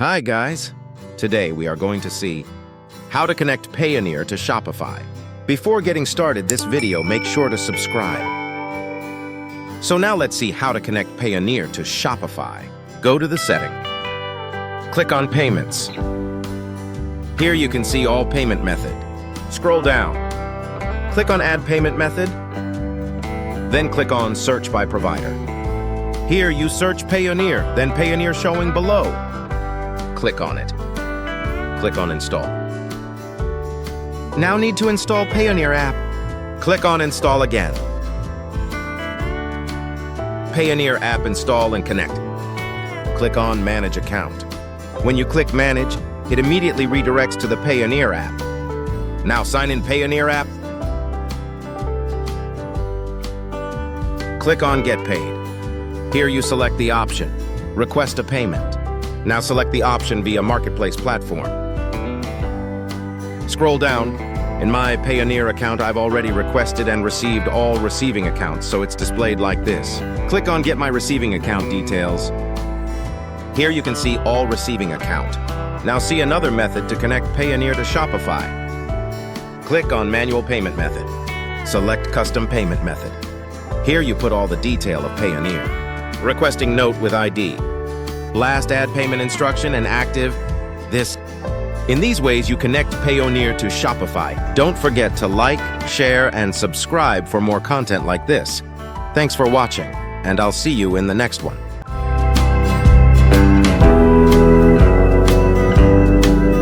Hi guys! Today we are going to see how to connect Payoneer to Shopify. Before getting started this video, make sure to subscribe. So now let's see how to connect Payoneer to Shopify. Go to the setting. Click on Payments. Here you can see all payment method. Scroll down. Click on Add Payment Method. Then click on Search by Provider. Here you search Payoneer, then Payoneer showing below. Click on it. Click on Install. Now need to install Payoneer app. Click on Install again. Payoneer app install and connect. Click on Manage Account. When you click Manage, it immediately redirects to the Payoneer app. Now sign in Payoneer app. Click on Get Paid. Here you select the option, Request a Payment. Now select the option via Marketplace platform. Scroll down. In my Payoneer account, I've already requested and received all receiving accounts, so it's displayed like this. Click on Get My Receiving Account Details. Here you can see all receiving account. Now see another method to connect Payoneer to Shopify. Click on Manual Payment Method. Select Custom Payment Method. Here you put all the detail of Payoneer. Requesting note with ID. Last add payment instruction and active this. In these ways, you connect Payoneer to Shopify. Don't forget to like, share, and subscribe for more content like this. Thanks for watching, and I'll see you in the next one.